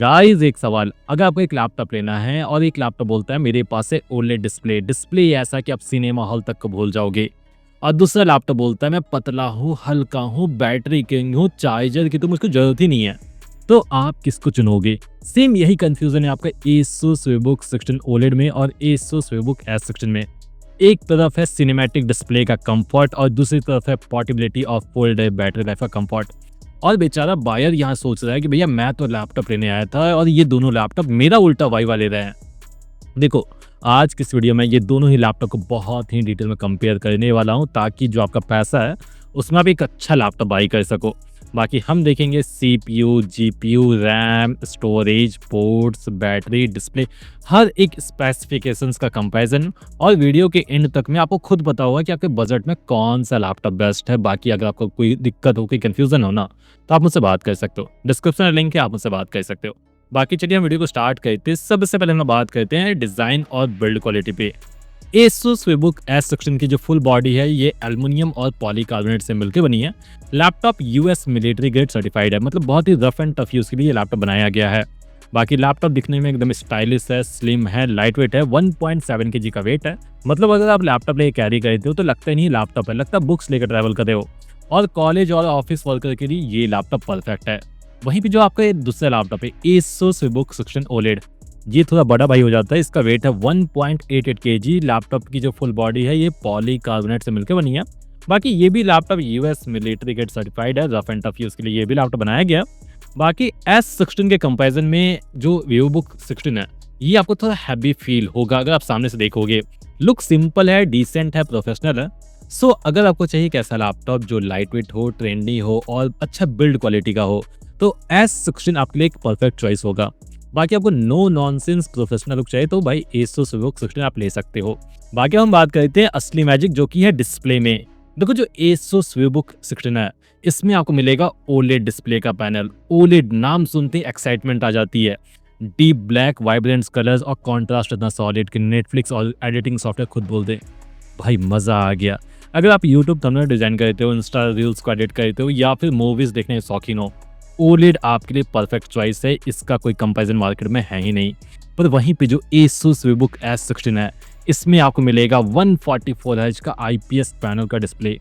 Guys एक सवाल, अगर आपको एक लैपटॉप लेना है और एक लैपटॉप बोलता है मेरे पास है ओलेड डिस्प्ले, डिस्प्ले ऐसा कि आप सिनेमा हॉल तक को भूल जाओगे, और दूसरा लैपटॉप बोलता है मैं पतला हूँ, हल्का हूँ, बैटरी किंग हूँ, चार्जर की तो मुझको जरूरत ही नहीं है, तो आप किसको चुनोगे? सेम यही कंफ्यूजन है आपका Asus VivoBook 16 OLED में और Asus VivoBook S16 में। एक तरफ है सिनेमैटिक डिस्प्ले का कंफर्ट और दूसरी तरफ है portability of full day battery life का कंफर्ट। और बेचारा बायर यहाँ सोच रहा है कि भैया मैं तो लैपटॉप लेने आया था और ये दोनों लैपटॉप मेरा उल्टा वाइवा ले रहे हैं। देखो, आज की इस वीडियो में ये दोनों ही लैपटॉप को बहुत ही डिटेल में कंपेयर करने वाला हूँ ताकि जो आपका पैसा है उसमें आप एक अच्छा लैपटॉप बाई कर सको। बाकी हम देखेंगे CPU, GPU, RAM, storage, ports, battery, display, हर एक स्पेसिफिकेशंस का कंपैरिजन, और वीडियो के एंड तक में आपको खुद पता होगा कि आपके बजट में कौन सा लैपटॉप बेस्ट है। बाकी अगर आपको कोई दिक्कत हो, कोई कंफ्यूजन हो ना, तो आप मुझसे बात कर सकते हो, डिस्क्रिप्शन में लिंक है, आप मुझसे बात कर सकते हो। बाकी चलिए हम वीडियो को स्टार्ट करते हैं। सबसे पहले हम बात करते हैं डिज़ाइन और बिल्ड क्वालिटी पे। Asus VivoBook S16 की जो फुल बॉडी है ये एल्युमिनियम और पॉलीकार्बोनेट से मिलकर बनी है। Laptop US military grade certified है, मतलब बहुत ही रफ एंड टफ यूज़ के लिए ये लैपटॉप बनाया गया है। बाकी लैपटॉप दिखने में एकदम स्टाइलिश है, स्लिम है, लाइट वेट है, 1.7 kg का वेट है। मतलब अगर आप लैपटॉप लेके कैरी करते हो तो लगता ही नहीं लैपटॉप है, लगता है बुक्स लेकर ट्रैवल कर रहे हो। और कॉलेज और ऑफिस वर्कर के लिए ये लैपटॉप परफेक्ट है। वहीं पे जो आपका ये दूसरा लैपटॉप है Asus VivoBook 16 OLED, ये थोड़ा बड़ा भाई हो जाता है। इसका वेट है 1.88 kg। लैपटॉप की जो फुल बॉडी है ये पॉलीकार्बोनेट से मिलकर बनी है। बाकी ये भी laptop US military grade certified है, रफ एंड टफ यूज के लिए ये भी लैपटॉप बनाया गया। बाकी S16 के कंपैरिजन में जो VivoBook 16 है ये आपको थोड़ा हैवी फील होगा अगर आप सामने से देखोगे। लुक सिंपल है, डिसेंट है, प्रोफेशनल है। सो अगर आपको चाहिए कैसा लैपटॉप जो लाइट वेट हो, ट्रेंडी हो और अच्छा बिल्ड क्वालिटी का हो, तो S16 आपके लिए एक परफेक्ट चॉइस होगा। बाकी आपको नो नॉनसेंस प्रोफेशनल लुक चाहिए तो भाई Asus VivoBook 16 आप ले सकते हो। बाकी हम बात करते हैं असली मैजिक जो कि है डिस्प्ले में। देखो, जो Asus VivoBook 16 है इसमें आपको मिलेगा OLED डिस्प्ले का पैनल। OLED नाम सुनते ही एक्साइटमेंट आ जाती है। डीप ब्लैक, वाइब्रेंट कलर्स और कॉन्ट्रास्ट इतना सॉलिड कि नेटफ्लिक्स और एडिटिंग सॉफ्टवेयर खुद बोल दे भाई मज़ा आ गया। अगर आप यूट्यूब थंबनेल डिजाइन करते हो, इंस्टा रील्स को एडिट करते हो या फिर मूवीज देखने के शौकीन हो, OLED आपके लिए परफेक्ट चॉइस है। इसका कोई कंपैरिजन मार्केट में है ही नहीं। पर वहीं पे जो Asus VivoBook S16 है इसमें आपको मिलेगा 144 Hz का IPS पैनल का डिस्प्ले।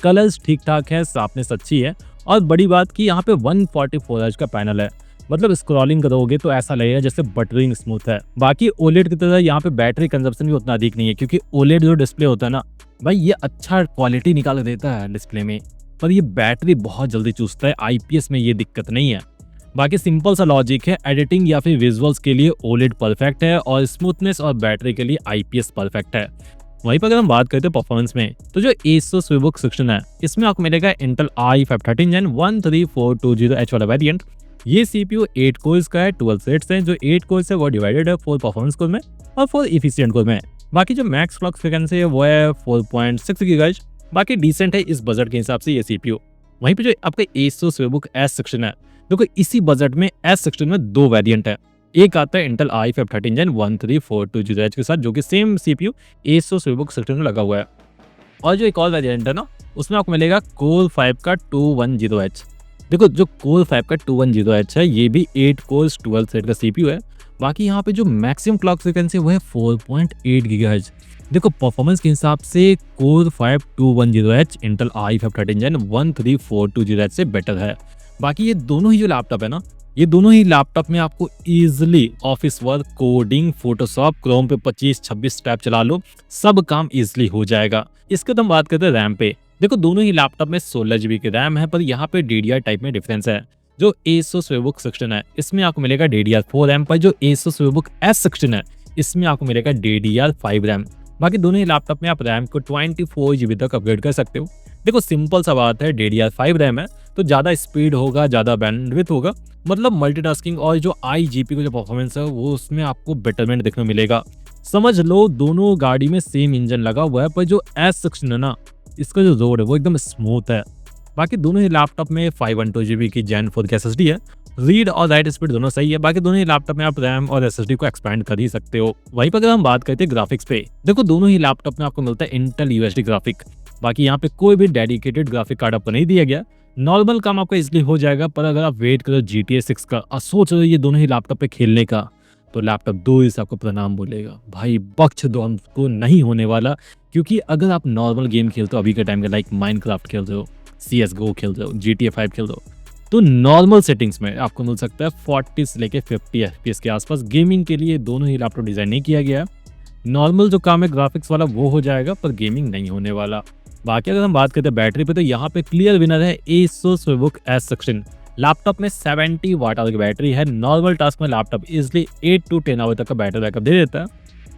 कलर्स ठीक ठाक है, साफनेस अच्छी है, और बड़ी बात कि यहाँ पे 144 Hz का पैनल है, मतलब स्क्रॉलिंग करोगे तो ऐसा लगेगा जैसे बटरिंग स्मूथ है। बाकी OLED की तरह यहाँ पे बैटरी कंजप्शन भी उतना अधिक नहीं है, क्योंकि OLED जो डिस्प्ले होता है ना भाई ये अच्छा क्वालिटी निकाल देता है डिस्प्ले में, पर ये बैटरी बहुत जल्दी चूसता है। IPS में ये दिक्कत नहीं है। बाकी सिंपल सा लॉजिक है, एडिटिंग या फिर विजुअल्स के लिए OLED परफेक्ट है और स्मूथनेस और बैटरी के लिए IPS परफेक्ट है। वहीं पर अगर हम बात करते हैं परफॉर्मेंस में, तो जो Asus VivoBook 16 है इसमें आपको मिलेगा Intel i5 13 Gen 13420H वाला वेरिएंट। ये CPU 8 कोर्स का है, 12 थ्रेड्स हैं। जो 8 कोर्स है वो डिवाइडेड है 4 परफॉर्मेंस कोर में और 4 एफिशिएंट कोर में। बाकी जो मैक्स क्लॉक फ्रीक्वेंसी है वो है 4.6 GHz। बाकी डिसेंट है इस बजट के हिसाब से ये CPU। वहीं पे जो आपका Asus VivoBook S16 है, देखो इसी बजट में S16 में 2 वेरिएंट है। एक आता है Intel i5 13 Gen 13420H के साथ, जो कि सेम CPU Asus VivoBook 16 में लगा हुआ है। और जो एक और वेरिएंट है ना उसमें आपको मिलेगा Core 5 का 210H। देखो, जो Core 5 का 210H है ये भी 8 कोर्स 12 थ्रेड का CPU है। बाकी यहाँ पे जो मैक्सिमम क्लॉक फ्रीक्वेंसी वो है 4.8 GHz। देखो, परफॉर्मेंस के हिसाब से Core 5 210H Intel i5 13 Gen 13420H से बेटर है। बाकी ये दोनों ही जो लैपटॉप है ना, ये दोनों ही लैपटॉप में आपको easily office work, coding, Photoshop, Chrome पे 25-26 टैब चला लो, सब काम इजीली हो जाएगा। इसके तो हम बात करते हैं रैम पे। देखो, दोनों ही लैपटॉप में 16 GB की रैम है, पर यहाँ पे DDR टाइप में डिफरेंस है। जो Asus VivoBook 16 है इसमें आपको मिलेगा DDR4 रैम, पर जो Asus VivoBook S16 है इसमें आपको मिलेगा DDR5 रैम। बाकी दोनों ही लैपटॉप में आप रैम को 24 GB तक अपग्रेड कर सकते हो। देखो, सिंपल सा बात है, DDR5 रैम है तो ज़्यादा स्पीड होगा, ज़्यादा बैंडविड्थ होगा, मतलब मल्टीटास्किंग और जो IGP का जो परफॉर्मेंस है वो उसमें आपको बेटरमेंट देखने को मिलेगा। समझ लो दोनों गाड़ी में सेम इंजन लगा हुआ है, पर जो S16 है ना इसका जो रोड है वो एकदम स्मूथ है। बाकी दोनों ही लैपटॉप में 512 GB की Gen 4 की SSD है। रीड और राइट स्पीड दोनों सही है। बाकी दोनों ही लैपटॉप में आप रैम और SSD को एक्सपैंड कर ही सकते हो। वहीं पर अगर हम बात करते हैं ग्राफिक्स पे, देखो दोनों ही लैपटॉप में आपको मिलता है इंटेल UHD ग्राफिक। बाकी यहाँ पे कोई भी डेडिकेटेड ग्राफिक कार्ड आपको नहीं दिया गया, नॉर्मल काम आपका इसलिए हो जाएगा, पर अगर आप वेट करो GTA 6 का और सोच रहे हो ये दोनों ही लैपटॉप पे खेलने का, तो लैपटॉप 2 ही से आपको प्रणाम बोलेगा। भाई बख्श दो, हमको नहीं होने वाला। क्योंकि अगर आप नॉर्मल गेम खेलते हो अभी के टाइम का, लाइक माइनक्राफ्ट खेल रहे हो, CS:GO खेल रहे हो, GTA 5 खेल रहे हो, तो नॉर्मल सेटिंग्स में आपको मिल सकता है 40 से लेके 50 FPS के आसपास। गेमिंग के लिए दोनों ही लैपटॉप डिज़ाइन नहीं किया गया है। नॉर्मल जो काम है ग्राफिक्स वाला वो हो जाएगा, पर गेमिंग नहीं होने वाला। बाकी अगर हम बात करते हैं बैटरी पे, तो यहाँ पे क्लियर विनर है Asus VivoBook S section. Laptop में 70 वाट आवर की बैटरी है। नॉर्मल टास्क में लैपटॉप इजिली 8 to 10 आवर तक का बैटरी बैकअप दे देता है।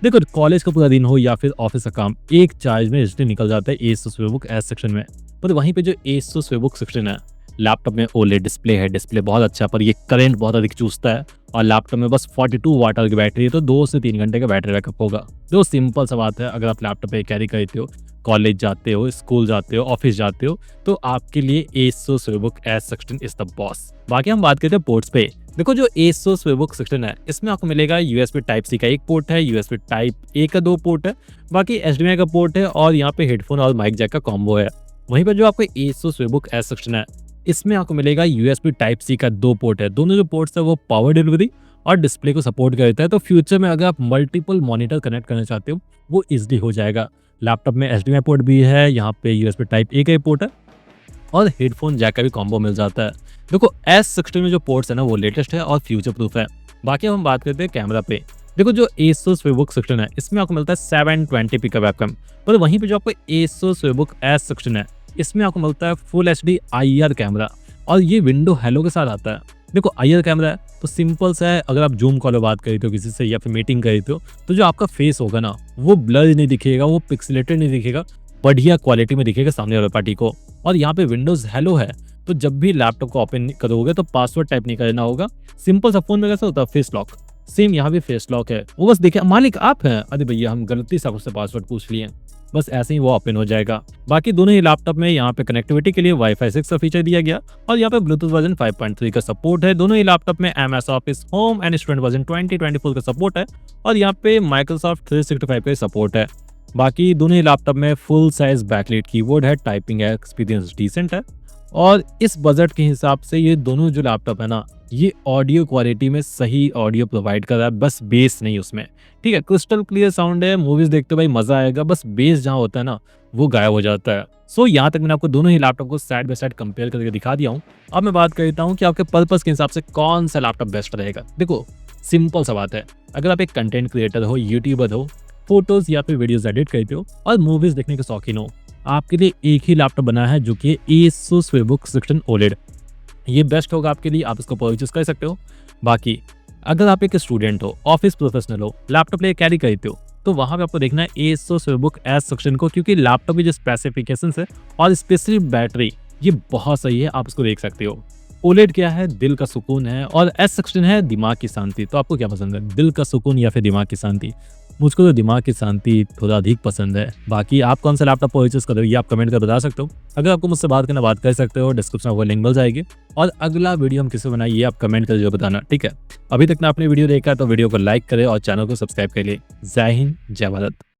देखो कॉलेज का पूरा दिन हो या फिर ऑफिस का काम, एक चार्ज में इजिली निकल जाता है Asus VivoBook S सेक्शन में। पर वहीं पे जो Asus VivoBook सेक्शन है, लैपटॉप में OLED डिस्प्ले है, डिस्प्ले बहुत अच्छा है, पर ये करंट बहुत अधिक चूसता है। और लैपटॉप में बस 42 वाट आवर की बैटरी है, तो 2 से 3 घंटे का बैटरी बैकअप होगा। जो सिंपल सा बात है, अगर आप लैपटॉप पे कैरी करते हो, कॉलेज जाते हो, स्कूल जाते हो, ऑफिस जाते हो, तो आपके लिए Asus VivoBook S section is the boss. बाकी हम बात करते हैं पोर्ट्स पे। देखो जो Asus VivoBook सेक्शन है, इसमें आपको मिलेगा USB Type-C का एक पोर्ट है, USB Type-A का 2 पोर्ट है, बाकी HDMI का पोर्ट है, और यहाँ पे हेडफोन और माइक जैक का कॉम्बो है। वहीं पर जो आपको Asus VivoBook S सेक्शन है, इसमें आपको मिलेगा USB Type-C का 2 पोर्ट है। दोनों जो पोर्ट्स है वो पावर डिलीवरी और डिस्प्ले को सपोर्ट करता है। तो फ्यूचर में अगर आप मल्टीपल मॉनिटर कनेक्ट करना चाहते हो, वो इजीली हो जाएगा। लैपटॉप में HDMI पोर्ट भी है, यहाँ पे USB Type-A का पोर्ट है, और हेडफोन जैक का भी कॉम्बो मिल जाता है। देखो S सेक्शन में जो पोर्ट्स है ना, वो लेटेस्ट है और फ्यूचर प्रूफ है। बाकी अब हम बात करते हैं कैमरा पे। देखो जो Asus VivoBook सेक्शन है, इसमें आपको मिलता है 720p का वेबकैम। पर वहीं पे जो आपको Asus VivoBook S सेक्शन है, इसमें आपको मिलता है फुल HD IR कैमरा, और ये विंडो हेलो के साथ आता है। देखो IR कैमरा है तो सिंपल सा है, अगर आप जूम कॉल में बात करते हो किसी से या फिर मीटिंग करते हो, तो जो आपका फेस होगा ना, वो ब्लर नहीं दिखेगा, वो पिक्सेलेटेड नहीं दिखेगा, बढ़िया क्वालिटी में दिखेगा सामने वाले पार्टी को। और यहाँ पे विंडोज हेलो है, तो जब भी लैपटॉप को ओपन करोगे तो पासवर्ड टाइप नहीं करना होगा। सिंपल सा फोन में कैसा होता है फेस लॉक, सेम यहाँ भी फेस लॉक है। वो बस देखिए मालिक आप हैं, अरे भैया हम गलती से आपसे पासवर्ड पूछ लिए, बस ऐसे ही वो ओपन हो जाएगा। बाकी दोनों ही लैपटॉप में यहाँ पे कनेक्टिविटी के लिए Wi-Fi 6 का फीचर दिया गया, और यहाँ पे ब्लूटूथ वर्जन 5.3 का सपोर्ट है। दोनों ही लैपटॉप में MS Office home and student version 2024 का सपोर्ट है, और यहाँ पे Microsoft 365 का सपोर्ट है। बाकी दोनों ही लैपटॉप में फुल साइज बैकलाइट कीबोर्ड है, टाइपिंग एक्सपीरियंस डिसेंट है, और इस बजट के हिसाब से ये दोनों जो लैपटॉप है ना, ये ऑडियो क्वालिटी में सही ऑडियो प्रोवाइड कर रहा है, बस बेस नहीं उसमें। ठीक है, क्रिस्टल क्लियर साउंड है, मूवीज देखते भाई मजा आएगा, बस बेस जहाँ होता है ना, वो गायब हो जाता है। सो यहाँ तक मैंने आपको दोनों ही लैपटॉप को साइड बाय साइड कंपेयर करके दिखा दिया हूँ। अब मैं बात करता हूँ कि आपके पर्पस के हिसाब से कौन सा लैपटॉप बेस्ट रहेगा। देखो सिंपल सा बात है, अगर आप एक कंटेंट क्रिएटर हो, यूट्यूबर हो, फोटोज या फिर वीडियोज एडिट करते हो और मूवीज देखने के शौकीन हो, आपके लिए एक ही लैपटॉप बना है जो कि Asus VivoBook सेक्शन OLED। ये बेस्ट होगा आपके लिए, आप इसको परचेज कर सकते हो। बाकी अगर आप एक स्टूडेंट हो, ऑफिस प्रोफेशनल हो, लैपटॉप ले कैरी करते हो, तो वहां पे आपको देखना है Asus VivoBook S सेक्शन को, क्योंकि लैपटॉप की जो स्पेसिफिकेशंस है और स्पेशली बैटरी, ये बहुत सही है, आप इसको देख सकते हो। OLED क्या है, दिल का सुकून है, और S सेक्शन है दिमाग की शांति। तो आपको क्या पसंद है, दिल का सुकून या फिर दिमाग की शांति? मुझको तो दिमाग की शांति थोड़ा अधिक पसंद है। बाकी आप कौन सा लैपटॉप परचेज करोगे, ये आप कमेंट कर बता सकते हो। अगर आपको मुझसे बात करना, बात कर सकते हो, डिस्क्रिप्शन में वो लिंक मिल जाएगी। और अगला वीडियो हम किसे बनाए ये आप कमेंट कर जो बताना, ठीक है। अभी तक ना आपने वीडियो देखा तो वीडियो को लाइक करें और चैनल को सब्सक्राइब कर लिए। जय हिंद, जय भारत।